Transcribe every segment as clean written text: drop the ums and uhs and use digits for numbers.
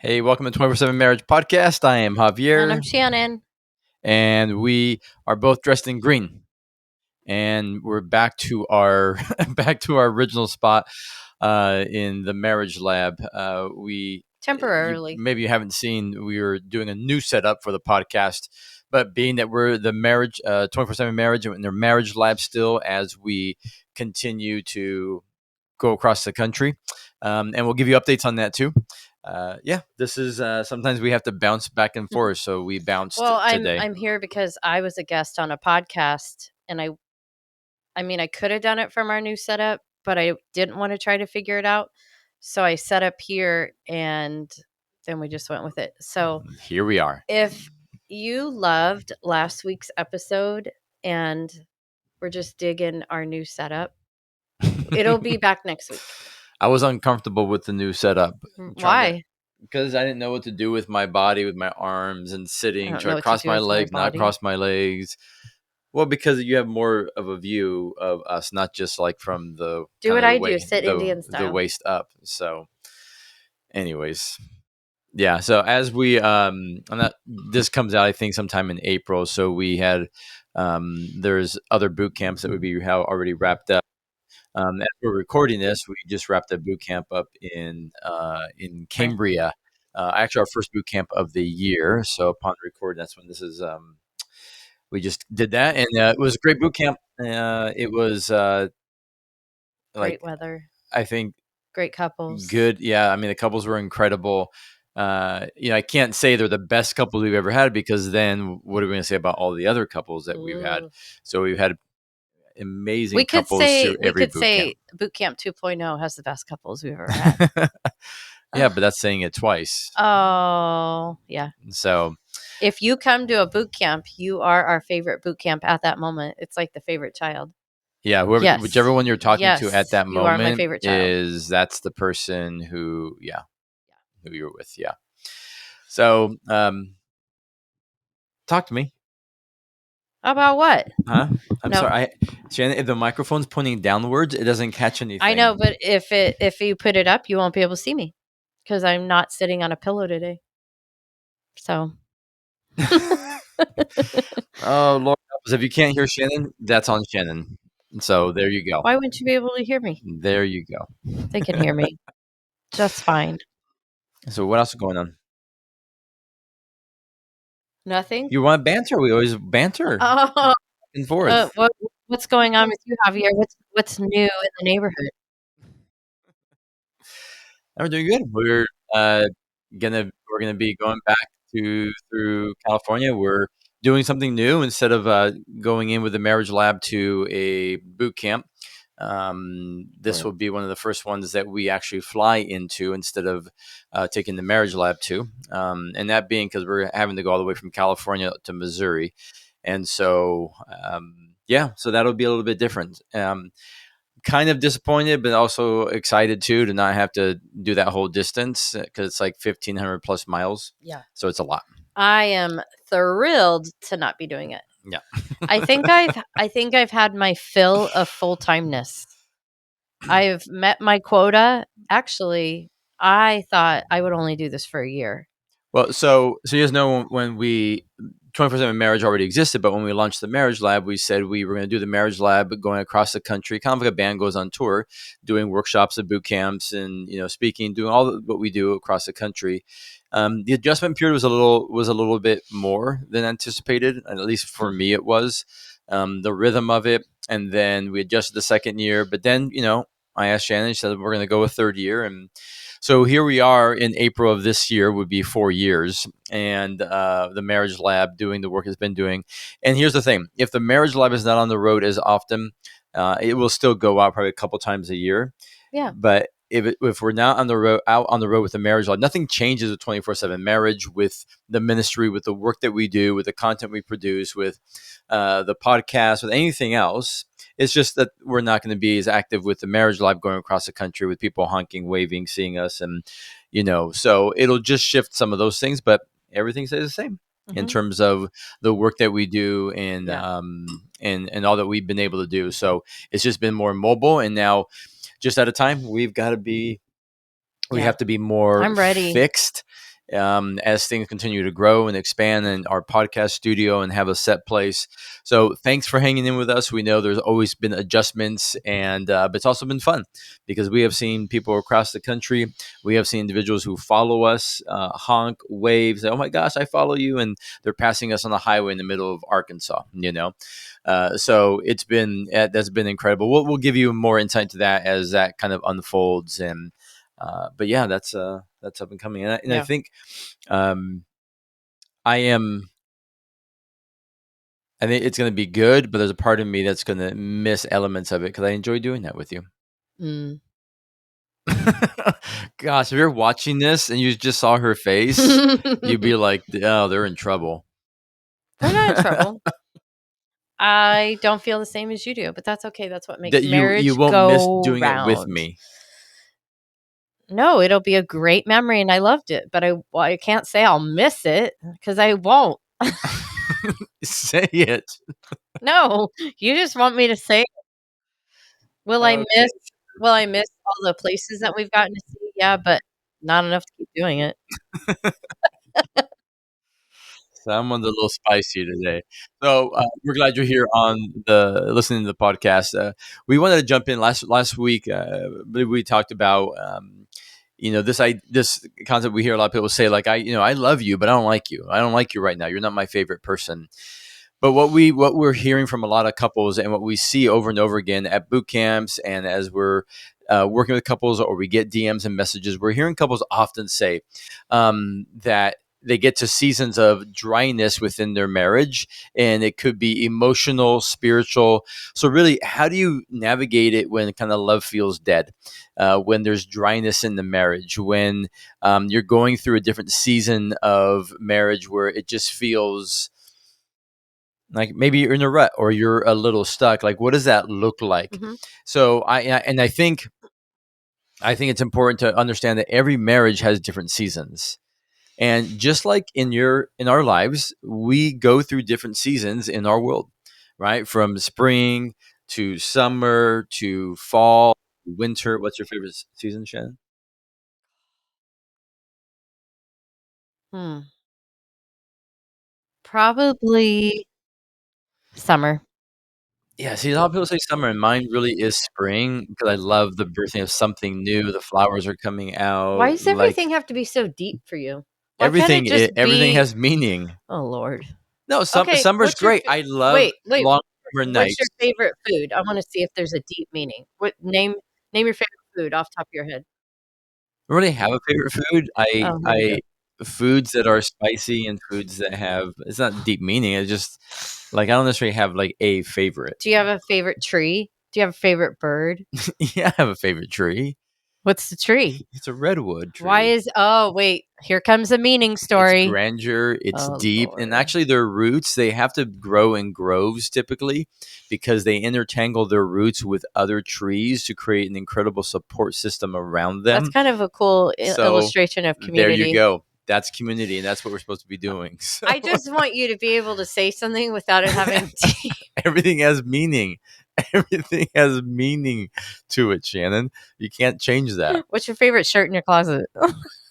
Hey, welcome to 24/7 Marriage Podcast. I am And I'm Javier, Shannon. and we are both dressed in green. And we're back to our back to our original spot in the marriage lab. Temporarily. Maybe you haven't seen, we are doing a new setup for the podcast, but being that we're the marriage 24/7 marriage and their marriage lab still as we continue to go across the country, and we'll give you updates on that too. This is sometimes we have to bounce back and forth, so we bounced Well, today. I'm here because I was a guest on a podcast, and I mean I could have done it from our new setup, but I didn't want to try to figure it out. So I set up here and then we just went with it. So Here we are. if you loved last week's episode and we're just digging our new setup, it'll be back next week. I was uncomfortable with the new setup. Why? Because I didn't know what to do with my body, with my arms, and sitting, I don't try know to what to cross do my with my legs, not body. cross my legs. Well, because you have more of a view of us, not just like from the Do what I do, sit Indian the style. waist up. So, anyways, yeah. So as we this comes out, I think sometime in April. So we had there's other boot camps that would be already wrapped up. As we're recording this, we just wrapped a boot camp up in Cambria. Actually, our first boot camp of the year. So upon recording, that's when this is. We just did that, and it was a great boot camp. It was Great weather. I think Great couples. good. Yeah, I mean the couples were incredible. I can't say they're the best couples we've ever had because then what are we going to say about all the other couples that we've had? So we've had amazing couples through every boot camp. Boot Camp 2.0 has the best couples we've ever had. Yeah, but that's saying it twice. Oh, yeah. So if you come to a boot camp, you are our favorite boot camp at that moment. It's like the favorite child. Yeah, whichever one you're talking to at that you are my moment favorite child. that's the person who you're with. Yeah. So talk to me. About what? Huh? I'm sorry. Shannon, if the microphone's pointing downwards, it doesn't catch anything. I know, but if you put it up, you won't be able to see me because I'm not sitting on a pillow today. So. Oh Lord, if you can't hear Shannon, that's on Shannon. So there you go. Why wouldn't you be able to hear me? There you go. They can hear me just fine. So what else is going on? Nothing. You want banter? We always banter. Oh, and forth. What's going on with you, Javier? What's new in the neighborhood? We're doing good. We're gonna be going back through California. We're doing something new instead of going in with the marriage lab to a boot camp. This will be one of the first ones that we actually fly into instead of taking the marriage lab to. And that being because we're having to go all the way from California to Missouri. And so, so that'll be a little bit different. Kind of disappointed, but also excited too to not have to do that whole distance because it's like 1,500 plus miles. Yeah. So it's a lot. I am thrilled to not be doing it. Yeah. I think I've had my fill of full-timeness. I've met my quota. Actually, I thought I would only do this for a year. Well, so you guys know when we 24/7 Marriage already existed, but when we launched the Marriage Lab, we said we were going to do the Marriage Lab going across the country, kind of like a band goes on tour, doing workshops and boot camps and speaking, doing all what we do across the country. The adjustment period was a little bit more than anticipated, and at least for me it was. The rhythm of it, and then we adjusted the second year, but then I asked Shannon, she said we're going to go a third year, and so here we are in April of this year would be 4 years, and the Marriage Lab doing the work it's been doing. And here's the thing: if the Marriage Lab is not on the road as often, it will still go out probably a couple times a year. Yeah. But if we're not out on the road with the Marriage Lab, nothing changes with 24/7 Marriage, with the ministry, with the work that we do, with the content we produce, with the podcast, with anything else. It's just that we're not going to be as active with the Marriage Lab going across the country with people honking, waving, seeing us. And, so it'll just shift some of those things, but everything stays the same in terms of the work that we do and all that we've been able to do. So it's just been more mobile. And now just at a time, we have to be more I'm ready. fixed as things continue to grow and expand in our podcast studio and have a set place. So thanks for hanging in with us. We know there's always been adjustments, and but it's also been fun because we have seen people across the country. We have seen individuals who follow us, honk, wave, say, "Oh my gosh, I follow you," and they're passing us on the highway in the middle of Arkansas. So it's been that's been incredible. We'll give you more insight to that as that kind of unfolds. And but yeah, that's up and coming. And I Yeah. think um, I am. I think it's going to be good, but there's a part of me that's going to miss elements of it because I enjoy doing that with you. Mm. Gosh, if you're watching this and you just saw her face, you'd be like, "Oh, they're in trouble." They're not in trouble. I don't feel the same as you do, but that's okay. That's what makes That you marriage won't miss go doing it with round. me. No, it'll be a great memory, and I loved it. But I can't say I'll miss it because I won't. Say it. No, you just want me to say it. Will I Okay. miss? Will I miss all the places that we've gotten to see? Yeah, but not enough to keep doing it. Someone's a little spicy today. So we're glad you're here on the listening to the podcast. We wanted to jump in last week. We talked about this concept. We hear a lot of people say like I love you, but I don't like you. I don't like you right now. You're not my favorite person. But what we're hearing from a lot of couples and what we see over and over again at boot camps and as we're working with couples or we get DMs and messages, we're hearing couples often say that they get to seasons of dryness within their marriage, and it could be emotional, spiritual. So really, how do you navigate it when kind of love feels dead, when there's dryness in the marriage, when you're going through a different season of marriage where it just feels like maybe you're in a rut or you're a little stuck? Like, what does that look like? Hmm. So I think it's important to understand that every marriage has different seasons. And just like in our lives, we go through different seasons in our world, right? From spring to summer to fall, winter. What's your favorite season, Shannon? Hmm. Probably summer. Yeah, see, a lot of people say summer, and mine really is spring because I love the birthing of something new. The flowers are coming Why out. does Like everything have to be so deep for you? Why can't it just everything be? has meaning. Oh Lord. No, Okay, summer's great. I love wait. long summer What's your nights. favorite food? I want to see if there's a deep meaning. What name your favorite food off the top of your head? I don't really have a favorite food. I Oh, here we go. I foods that are spicy and foods that have it's not deep meaning. It's just like I don't necessarily have like a favorite. Do you have a favorite tree? Do you have a favorite bird? Yeah, I have a favorite tree. What's the tree? It's a redwood Why tree. is Oh wait, here comes a meaning It's story. grandeur, it's Oh deep, and Lord. actually their roots, they have to grow in groves typically because they intertangle their roots with other trees to create an incredible support system around That's them. kind of a cool So illustration of there you community. go. That's community, and that's what we're supposed to be doing. So I just want you to be able to say something without it having everything has meaning. Everything has meaning to it, Shannon. You can't change that. What's your favorite shirt in your closet?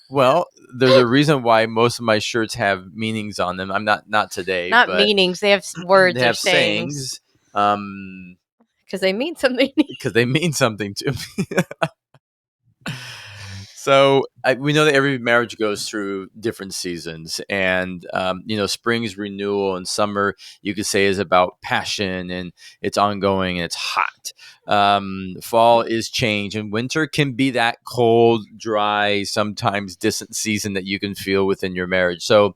Well, there's a reason why most of my shirts have meanings on them. I'm not today, Not but meanings, they have they words or have sayings sayings um because they mean something. because they mean something to me. So we know that every marriage goes through different seasons, and spring's renewal and summer you could say is about passion and it's ongoing and it's hot. Fall is change, and winter can be that cold, dry, sometimes distant season that you can feel within your marriage. So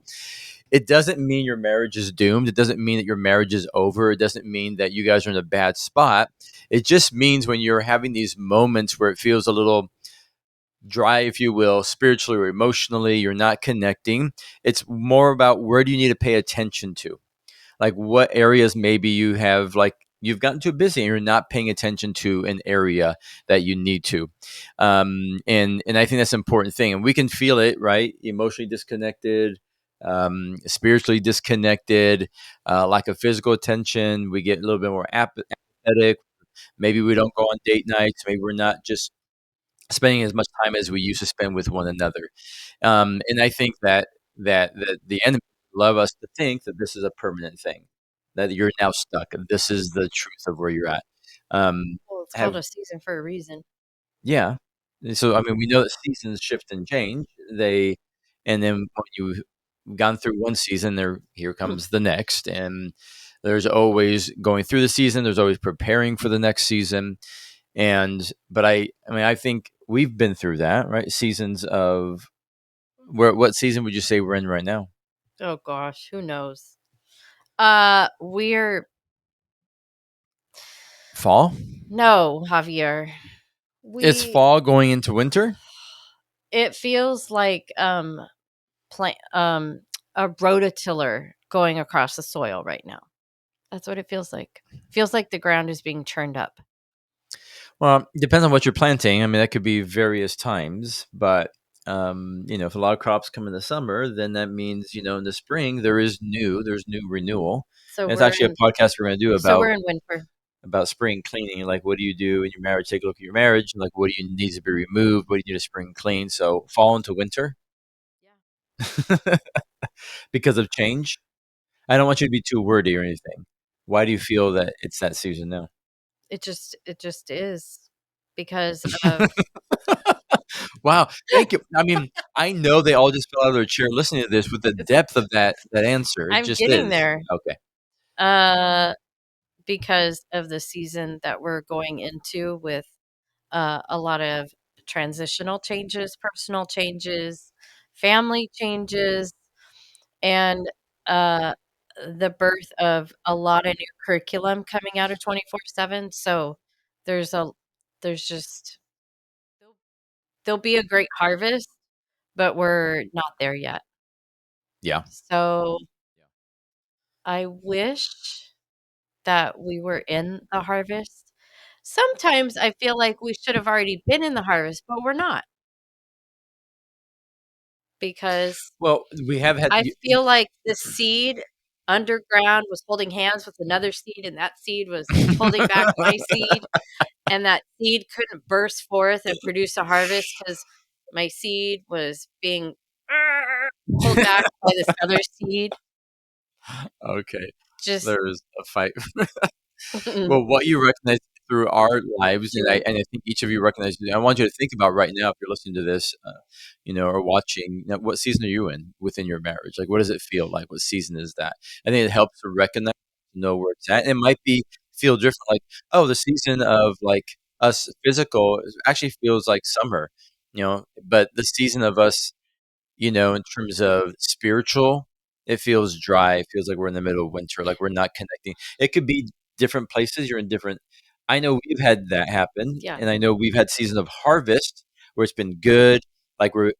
it doesn't mean your marriage is doomed. It doesn't mean that your marriage is over. It doesn't mean that you guys are in a bad spot. It just means when you're having these moments where it feels a little dry, if you will, spiritually or emotionally, you're not connecting. It's more about where do you need to pay attention to? Like what areas maybe you've gotten too busy and you're not paying attention to an area that you need to. And I think that's an important thing. And we can feel it, right? Emotionally disconnected, spiritually disconnected, lack of physical attention. We get a little bit more apathetic. Maybe we don't go on date nights. Maybe we're not just spending as much time as we used to spend with one another. And I think that the enemy love us to think that this is a permanent thing, that you're now stuck, and this is the truth of where you're at. Well, it's called Have a season for a reason. Yeah. And so, I mean, we know that seasons shift and change. And then when you've gone through one season, here comes the next, and there's always going through the season. There's always preparing for the next season. But I mean, I think we've been through that, right? Seasons of what season would you say we're in right now? Oh gosh, who knows? We're Fall? no, Javier. It's We fall going into winter? It feels like plant a rototiller going across the soil right now. That's what it feels like. Feels like the ground is being churned up. Well, it depends on what you're planting. I mean, that could be various times, but if a lot of crops come in the summer, then that means, in the spring there's new renewal. So And it's we're actually in a podcast we're going to do so we're in winter. about spring cleaning. Like, what do you do in your marriage? Take a look at your marriage. And like, what do you need to be removed? What do you need to spring clean? So fall into winter Yeah. because of change. I don't want you to be too wordy or anything. Why do you feel that it's that season now? It just is because of Wow, thank you. I mean, I know they all just fell out of their chair listening to this with the depth of that answer. It I'm just getting is. there. Okay. Uh because of the season that we're going into with a lot of transitional changes, personal changes, family changes, and uh, the birth of a lot of new curriculum coming out of 24/7. So there's a there's just there'll there'll be a great harvest, but we're not there yet. Yeah. So I wish that we were in the harvest. Sometimes I feel like we should have already been in the harvest, but we're not because Well, we have had I feel like the seed underground was holding hands with another seed, and that seed was holding back my seed, and that seed couldn't burst forth and produce a harvest because my seed was being pulled back by this other seed. Okay. Just There's a fight. Well, what you recognize through our lives, and sure. I think each of you recognize. I want you to think about right now, if you're listening to this, or watching. What season are you in within your marriage? Like, what does it feel like? What season is that? I think it helps to recognize, to know where it's at. It might be feel different. Like, oh, the season of like us physical actually feels like summer, but the season of us in terms of spiritual, it feels dry. It feels like we're in the middle of winter, like we're not connecting. It could be different places. You're in different. I know we've had that happen, Yeah. and I know we've had season of harvest where it's been good. Like but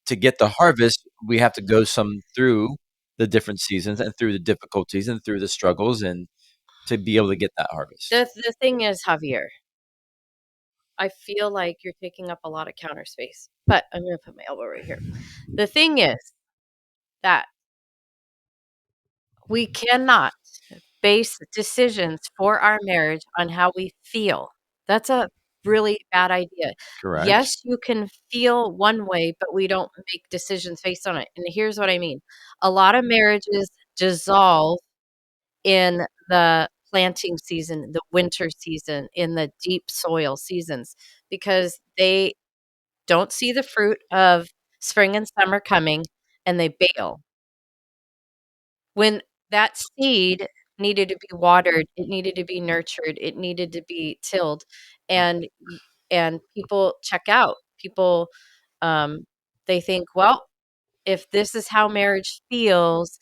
to get the harvest, we have to go some through the different seasons and through the difficulties and through the struggles and to be able to get that harvest. The thing is, Javier, I feel like you're taking up a lot of counter space, but I'm gonna put my elbow right here. The thing is that we cannot base decisions for our marriage on how we feel. That's a really bad idea. Correct. Yes, you can feel one way, but we don't make decisions based on it. And here's what I mean. A lot of marriages dissolve in the planting season, the winter season, in the deep soil seasons because they don't see the fruit of spring and summer coming and they bail. When that seed needed to be watered, it needed to be nurtured, it needed to be tilled, and people check out. People, um, they think, "Well, if this is how marriage feels,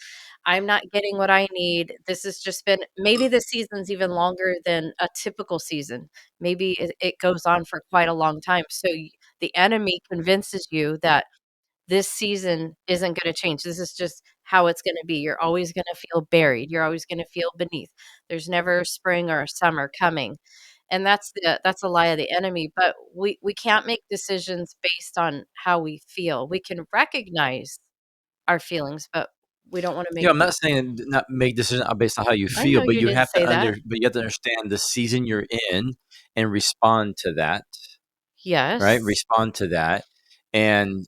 I'm not getting what I need. This has just been" maybe the season's even longer than a typical season. Maybe it goes on for quite a long time. So, the enemy convinces you that this season isn't gonna change. This is just how it's gonna be. You're always gonna feel buried. You're always gonna feel beneath. There's never a spring or a summer coming. And that's a lie of the enemy, but we can't make decisions based on how we feel. We can recognize our feelings, but we don't wanna make I'm not saying not make decisions based on how you I know feel, but you didn't say that. but you have to understand the season you're in and respond to that. right? Yes. Respond to that. And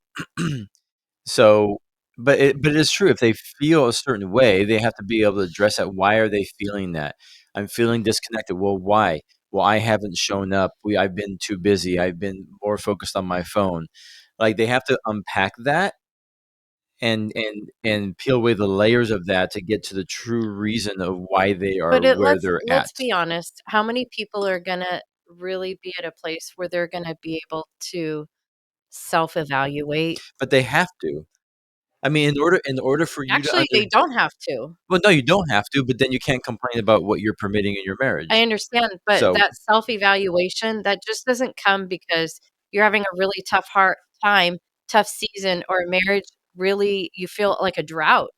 so, but it's true. If they feel a certain way, they have to be able to address that. Why are they feeling that? I'm feeling disconnected. Well, why? Well, I haven't shown up. I've been too busy. I've been more focused on my phone. Like they have to unpack that and peel away the layers of that to get to the true reason of why they are But where let's they're at. let's be honest. How many people are gonna really be at a place where they're gonna be able to self-evaluate? But they have to. I mean, in order for you to Actually, they don't have to. well, no, you don't have to, but then you can't complain about what you're permitting in your I marriage. understand, but So that self-evaluation, that just doesn't come because you're having a really tough hard time, tough season, or marriage really you feel like a drought.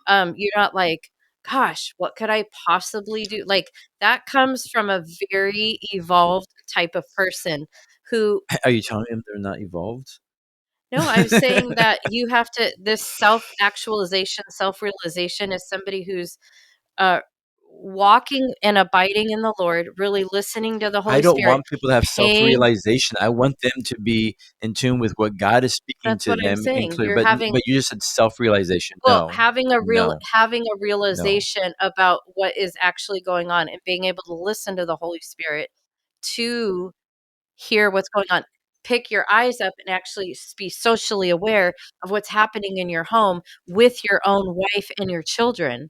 You're not like, "Gosh, what could I possibly do?" Like, that comes from a very evolved type of person who are you telling them they're not evolved? no, I was saying that you have to this self-actualization, self-realization is somebody who's uh, walking and abiding in the Lord, really listening to the I Holy don't Spirit, want people to have paying self-realization. I want them to be in tune with what God is speaking that's to what I'm them and saying. clear. You're But having you just said self-realization. well, No, no, having a no. realization about what is actually going on and being able to listen to the Holy Spirit to hear what's going on. Pick your eyes up and actually be socially aware of what's happening in your home with your own wife and your children.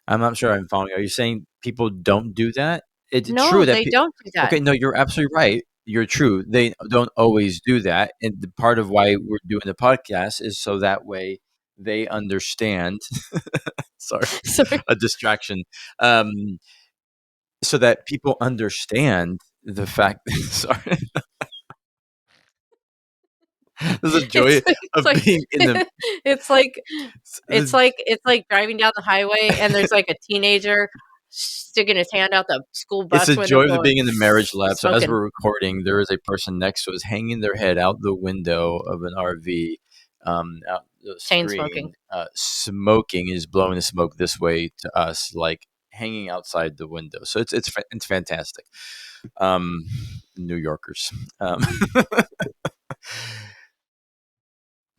I'm not sure I'm following. Are you saying people don't do that? It's true No, that they don't do that. okay, no, you're absolutely right. You're true. They don't always do that. And the part of why we're doing the podcast is so that way they understand. Sorry, Sorry. a distraction. Um, so that people understand the fact. Sorry, there's a joy It's of like being in the. it's like the it's like driving down the highway and there's like a teenager sticking his hand out the school It's bus a window joy of going being in the marriage lab. So as smoking we're recording, there is a person next to us hanging their head out the window of an RV, out the chain smoking. screen, smoking is blowing the smoke this way to us, like hanging outside the window. So it's fantastic. Um, New Yorkers. Um,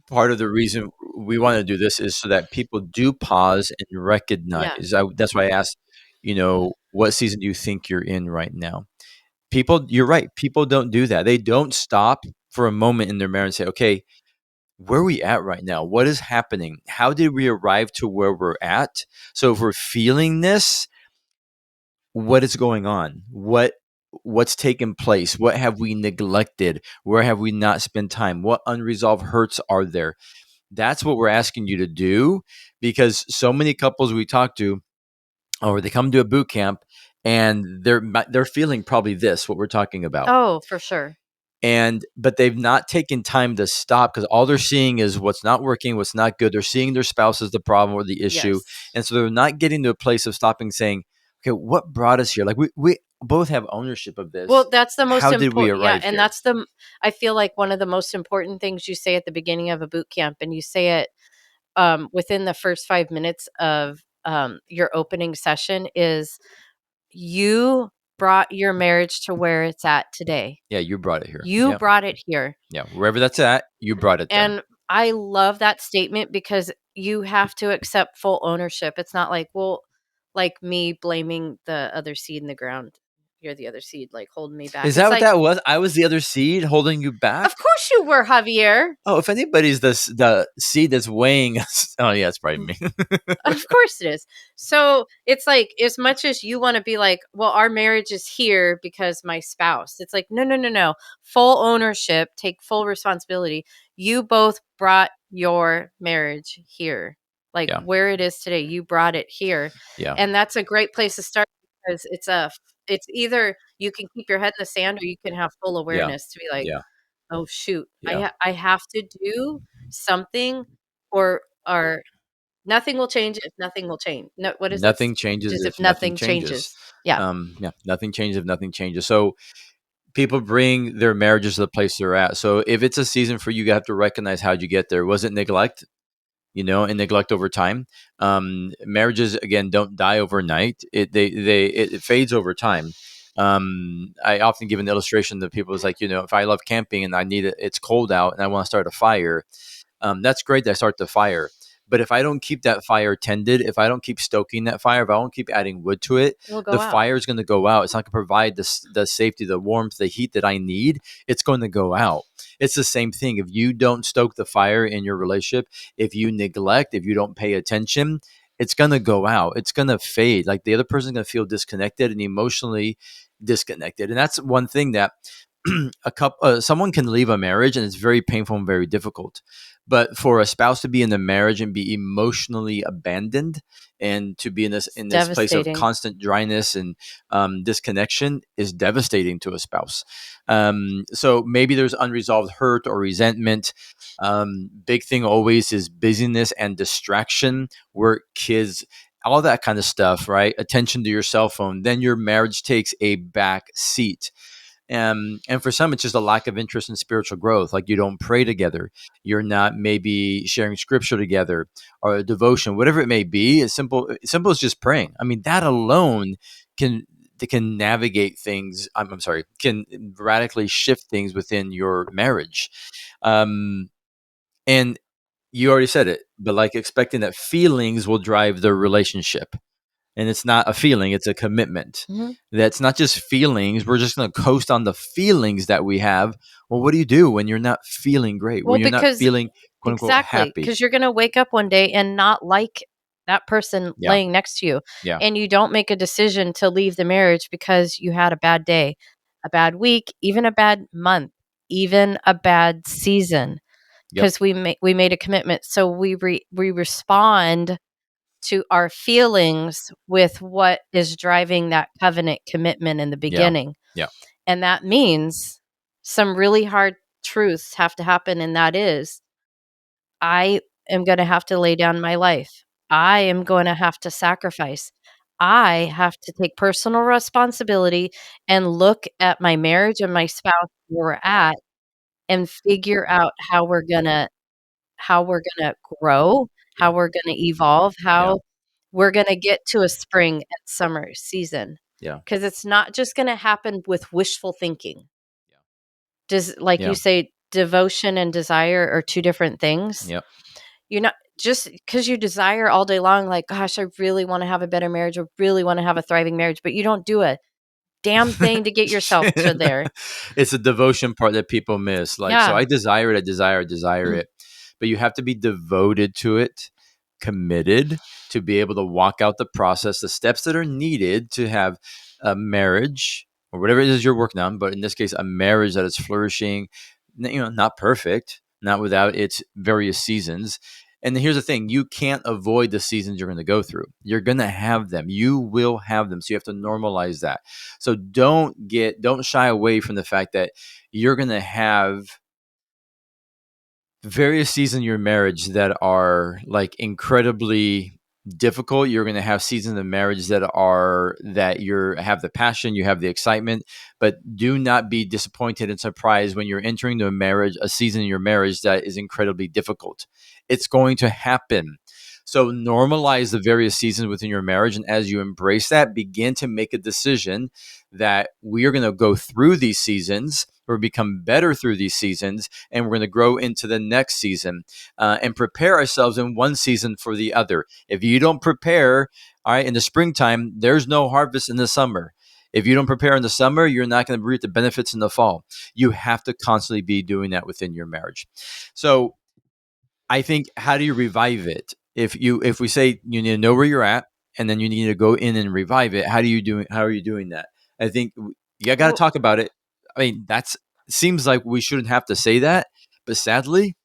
part of the reason we want to do this is so that people do pause and Yeah. recognize. That's why I asked, what season do you think you're in right now? People, you're right. People don't do that. They don't stop for a moment in their marriage and say, okay, where are we at right now? What is happening? How did we arrive to where we're at? So if we're feeling this, what is going on? What's taken place? What have we neglected? Where have we not spent time? What unresolved hurts are there? That's what we're asking you to do, because so many couples we talk to, or they come to a boot camp and they're feeling probably this, what we're talking about. Oh, for sure. And but they've not taken time to stop, because all they're seeing is what's not working, what's not good. They're seeing their spouse as the problem or the issue, Yes. and so they're not getting to a place of stopping, saying, okay, what brought us here? Like we both have ownership of this. Well, that's the most How did we important. Yeah, arrive and here? that's the I feel like one of the most important things you say at the beginning of a boot camp, and you say it within the first 5 minutes of your opening session is you brought your marriage to where it's at today. Yeah, you brought it here. You Yeah, brought it here. yeah, wherever that's at, you brought it there. And I love that statement because you have to accept full ownership. It's not like, well, like me blaming the other seed in the ground. You're the other seed, like holding me back. Is that It's what like, that was? I was the other seed holding you back. of course you were, Javier. Oh, if anybody's the seed that's weighing us, oh yeah, it's probably me. Of course it is. So it's like, as much as you want to be like, well, our marriage is here because my spouse, it's like, no, no, no, no. Full ownership, take full responsibility. You both brought your marriage here, like Yeah, where it is today. You brought it here. yeah, And that's a great place to start because it's either you can keep your head in the sand or you can have full yeah, awareness to be like, yeah, oh, shoot, yeah. I have to do something or nothing will change if nothing will change. No, what is that? Nothing changes Just if if nothing nothing changes. changes. Yeah. Yeah, nothing changes if nothing changes. So people bring their marriages to the place they're at. So if it's a season for you, you have to recognize how'd you get there. Was it neglect? And neglect over time. Marriages again don't die overnight. It fades over time. I often give an illustration to people. It's like, if I love camping and it's cold out and I want to start a fire, that's great that I start the fire. But if I don't keep that fire tended, if I don't keep stoking that fire, if I don't keep adding wood to it, It'll the go out. fire is going to go out. It's not going to provide the safety, the warmth, the heat that I need. It's going to go out. It's the same thing. If you don't stoke the fire in your relationship, if you neglect, if you don't pay attention, it's going to go out. It's going to fade. Like the other person's going to feel disconnected and emotionally disconnected. And that's one thing that someone can leave a marriage and it's very painful and very difficult. But for a spouse to be in the marriage and be emotionally abandoned and to be in this place of Devastating. constant dryness and disconnection is devastating to a spouse. So maybe there's unresolved hurt or resentment. Big thing always is busyness and distraction, work, kids, all that kind of stuff, right? Attention to your cell phone. Then your marriage takes a back seat. And for some, it's just a lack of interest in spiritual growth. Like you don't pray together. You're not maybe sharing scripture together or a devotion, whatever it may be. As simple as just praying. I mean, that alone can can navigate things. I'm sorry, can radically shift things within your marriage. Um, and you already said it, but like expecting that feelings will drive the relationship. And it's not a feeling, it's a commitment. Mhm. That's not just feelings. We're just going to coast on the feelings that we have. Well, what do you do when you're not feeling great? Well, When you're not because feeling quote unquote exactly, happy? because you're gonna wake up one day and not like that person Yeah. laying next to you, Yeah. and you don't make a decision to leave the marriage because you had a bad day, a bad week, even a bad month, even a bad season, Yep. because we made a commitment. So we respond to our feelings with what is driving that covenant commitment in the Yeah. beginning. Yeah. And that means some really hard truths have to happen. And that is, I am going to have to lay down my life. I am going to have to sacrifice. I have to take personal responsibility and look at my marriage and my spouse where we're at and figure out how we're gonna grow, Yeah. how we're gonna evolve, Yeah. how we're gonna get to a spring and summer season. Yeah. Because it's not just gonna happen with wishful thinking. Does like you Yeah. say, devotion and desire are 2 different things. Yep. You're not just because you desire all day long, like, "Gosh, I really wanna have a better marriage, or really wanna have a thriving marriage," but you don't do a damn thing to get yourself to there. It's the devotion part that people miss. Like, so Yeah. I desire it, but you have to be devoted to it, committed to be able to walk out the process, the steps that are needed to have a marriage or whatever it is you're working on. But in this case, a marriage that is flourishing, not perfect, not without its various seasons. And here's the thing, you can't avoid the seasons you're going to go through. You're going to have them. You will have them. So you have to normalize that. So don't shy away from the fact that you're going to have various seasons in your marriage that are like incredibly difficult. You're going to have seasons of marriage that you're have the passion, you have the excitement, but do not be disappointed and surprised when you're entering a season in your marriage that is incredibly difficult. It's going to happen. So normalize the various seasons within your marriage, and as you embrace that, begin to make a decision that we are going to go through these seasons or become better through these seasons, and we're going to grow into the next season and prepare ourselves in one season for the other. If you don't prepare, all right, in the springtime, there's no harvest in the summer. If you don't prepare in the summer, you're not going to reap the benefits in the fall. You have to constantly be doing that within your marriage. So I think, how do you revive it? If we say you need to know where you're at, and then you need to go in and revive it, how are you doing that? I think you got to Well, talk about it. I mean, that's seems like we shouldn't have to say that, but sadly,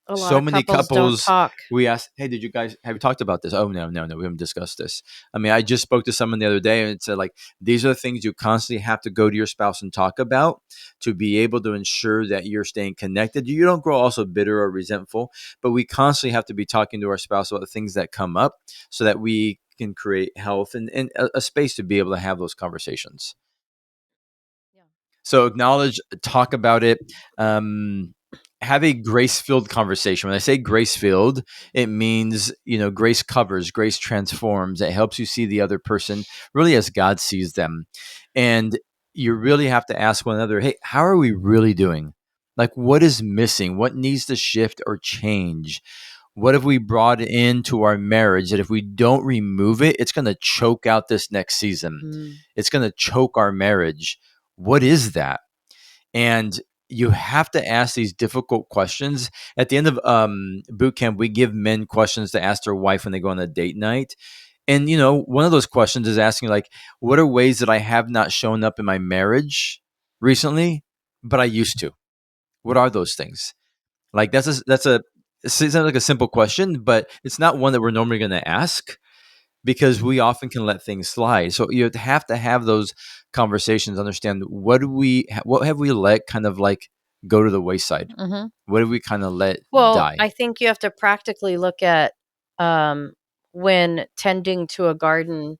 a lot so of many couples don't couples, talk. we asked, hey, did you guys have you talked about this? Oh, no, we haven't discussed this. I mean, I just spoke to someone the other day and it said, like, these are the things you constantly have to go to your spouse and talk about to be able to ensure that you're staying connected. You don't grow also bitter or resentful, but we constantly have to be talking to our spouse about the things that come up so that we can create health and a space to be able to have those conversations. Yeah. So acknowledge, talk about it. Have a grace-filled conversation. When I say grace-filled, it means, grace covers, grace transforms. It helps you see the other person really as God sees them. And you really have to ask one another, hey, how are we really doing? Like, what is missing? What needs to shift or change? What have we brought into our marriage that if we don't remove it, it's going to choke out this next season? Mm. It's going to choke our marriage. What is that? And you have to ask these difficult questions. At the end of boot camp, we give men questions to ask their wife when they go on a date night. And, one of those questions is asking, like, what are ways that I have not shown up in my marriage recently, but I used to? What are those things? Like, it sounds like a simple question, but it's not one that we're normally going to ask because we often can let things slide. So you have to have those conversations, understand what have we let kind of like go to the wayside? Mm-hmm. What have we kind of let Well, die? I think you have to practically look at when tending to a garden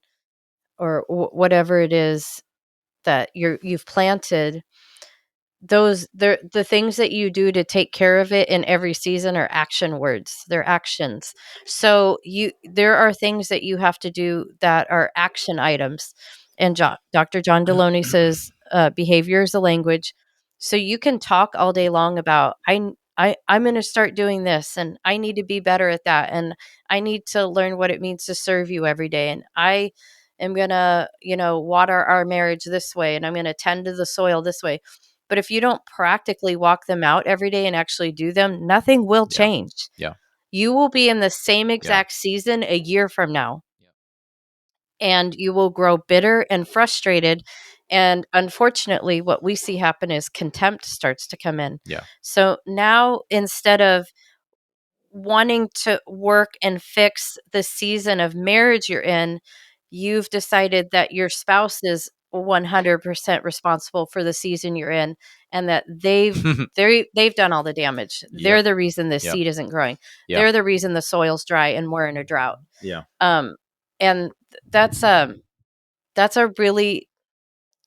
or whatever it is that you've planted. The things that you do to take care of it in every season are action words. They're actions. So there are things that you have to do that are action items. And Dr. John Deloney says behavior is a language. So you can talk all day long about I'm going to start doing this, and I need to be better at that, and I need to learn what it means to serve you every day, and I am going to water our marriage this way, and I'm going to tend to the soil this way. But if you don't practically walk them out every day and actually do them, nothing will Yeah. change. Yeah. You will be in the same exact season a year from now. And you will grow bitter and frustrated. And unfortunately, what we see happen is contempt starts to come in. Yeah. So now, instead of wanting to work and fix the season of marriage you're in, you've decided that your spouse is 100% responsible for the season you're in, and that they've done all the damage. Yep. They're the reason the Yep. seed isn't growing. Yeah. They're the reason the soil's dry and we're in a drought. Yeah. And that's a really,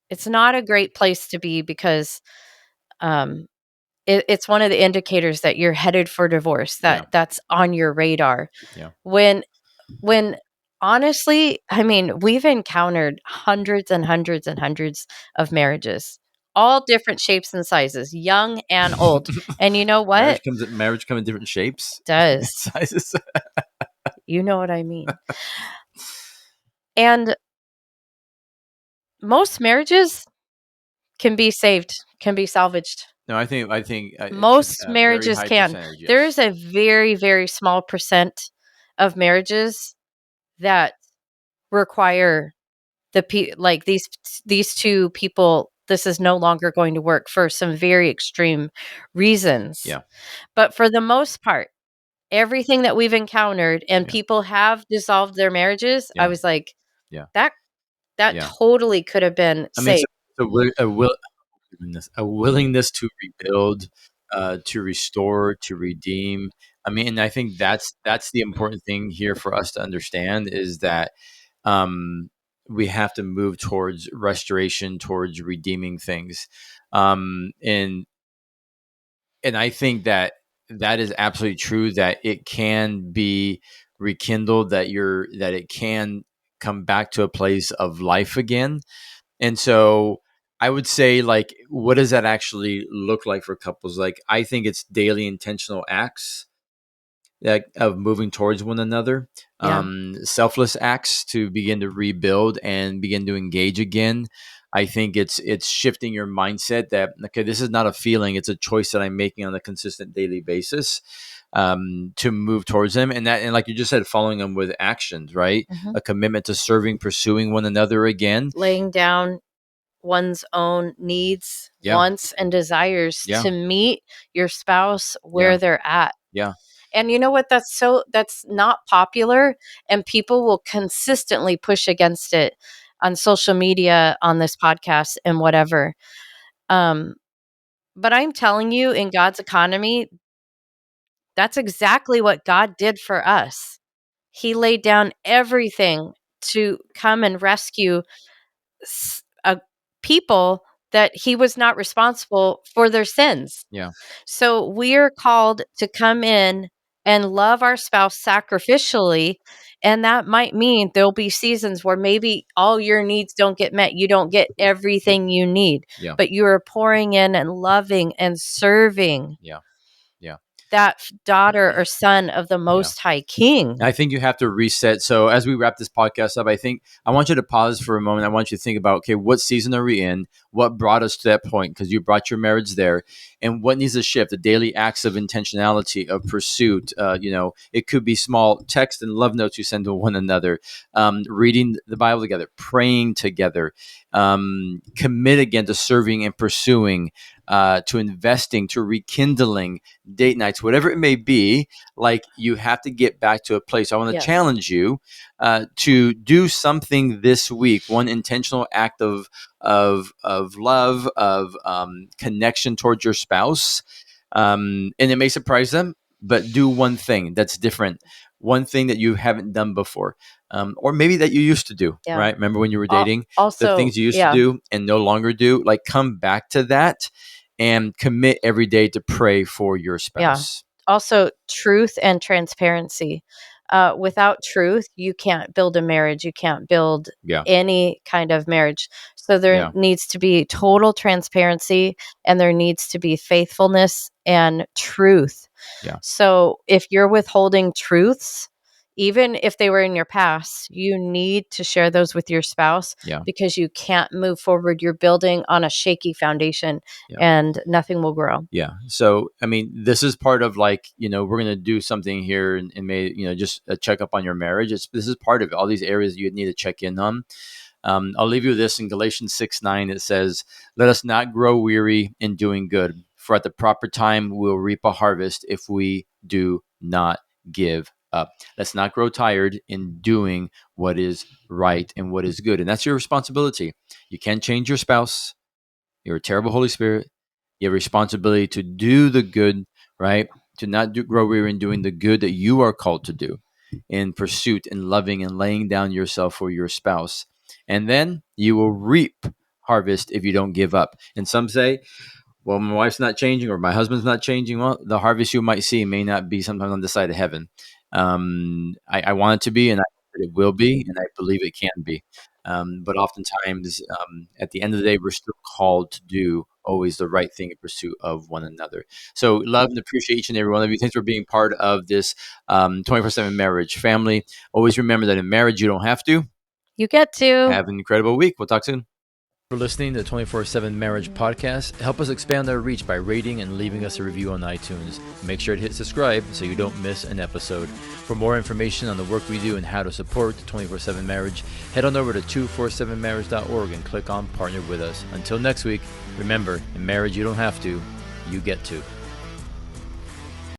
it's not a great place to be, because it's one of the indicators that you're headed for divorce, that's on your radar. Yeah. When honestly, I mean, we've encountered hundreds and hundreds and hundreds of marriages, all different shapes and sizes, young and old. And you know what? Marriage comes in different shapes. Does. Sizes. You know what I mean? And most marriages can be saved, can be salvaged. No, I think Most marriages can. Yes. There is a very, very small percent of marriages that require like these two people. This is no longer going to work for some very extreme reasons. Yeah. But for the most part, everything that we've encountered and people have dissolved their marriages, I was like, that totally could have been saved. A willingness to rebuild, to restore, to redeem. I mean, and I think that's the important thing here for us to understand is that we have to move towards restoration, towards redeeming things, and I think that is absolutely true. That it can be rekindled. That it can come back to a place of life again. And so I would say, like, what does that actually look like for couples? Like, I think it's daily intentional acts of moving towards one another, selfless acts to begin to rebuild and begin to engage again. I think it's shifting your mindset that, okay, this is not a feeling, it's a choice that I'm making on a consistent daily basis, to move towards them. And like you just said, following them with actions, right? Mhm. A commitment to serving, pursuing one another again. Laying down one's own needs, wants, and desires to meet your spouse where they're at. Yeah. And you know what? That's not popular, and people will consistently push against it on social media, on this podcast, and whatever. But I'm telling you, in God's economy, that's exactly what God did for us. He laid down everything to come and rescue people that he was not responsible for their sins. Yeah. So we are called to come in and love our spouse sacrificially And that might mean there'll be seasons where maybe all your needs don't get met. You don't get everything you need, Yeah. but you are pouring in and loving and serving Yeah. Yeah. that daughter or son of the Most High King. I think you have to reset. So as we wrap this podcast up, I want you to pause for a moment. I want you to think about, okay, what season are we in? What brought us to that point? Because you brought your marriage there. And what needs to shift? The daily acts of intentionality, of pursuit. It could be small text and love notes you send to one another, reading the Bible together, praying together, commit again to serving and pursuing, to investing, to rekindling, date nights, whatever it may be. Like, you have to get back to a place. I want to Yes. challenge you to do something this week, one intentional act of love, of connection towards your spouse. And it may surprise them, but do one thing that's different, one thing that you haven't done before, or maybe that you used to do, Yeah. right? Remember when you were dating, Also, the things you used to do and no longer do, like, come back to that and commit every day to pray for your spouse. Also, truth and transparency. Without truth, you can't build a marriage. You can't build Yeah. any kind of marriage. So there needs to be total transparency, and there needs to be faithfulness and truth. Yeah. So if you're withholding truths, even if they were in your past, you need to share those with your spouse, because you can't move forward. You're building on a shaky foundation, and nothing will grow. Yeah. So, I mean, this is part of, like, we're going to do something here and may, just a check up on your marriage. This is part of it. All these areas you need to check in on. I'll leave you with this in Galatians 6:9. It says, "Let us not grow weary in doing good, for at the proper time we'll reap a harvest if we do not give up." Let's not grow tired in doing what is right and what is good. And that's your responsibility. You can't change your spouse. You're a terrible Holy Spirit. You have a responsibility to do the good, right? To not grow weary in doing the good that you are called to do, in pursuit and loving and laying down yourself for your spouse. And then you will reap harvest if you don't give up. And some say, well, my wife's not changing or my husband's not changing. Well, the harvest you might see may not be sometimes on the side of heaven. I want it to be, and I hope that it will be, and I believe it can be. But oftentimes, at the end of the day, we're still called to do always the right thing in pursuit of one another. So, love and appreciate each and every one of you. Thanks for being part of this 24/7 marriage family. Always remember that in marriage, you don't have to. You get to. Have an incredible week. We'll talk soon. For listening to the 24/7 Marriage Podcast. Help us expand our reach by rating and leaving us a review on iTunes. Make sure to hit subscribe so you don't miss an episode. For more information on the work we do and how to support 24/7 Marriage, head on over to 247marriage.org and click on Partner with Us. Until next week, remember, in marriage you don't have to, you get to.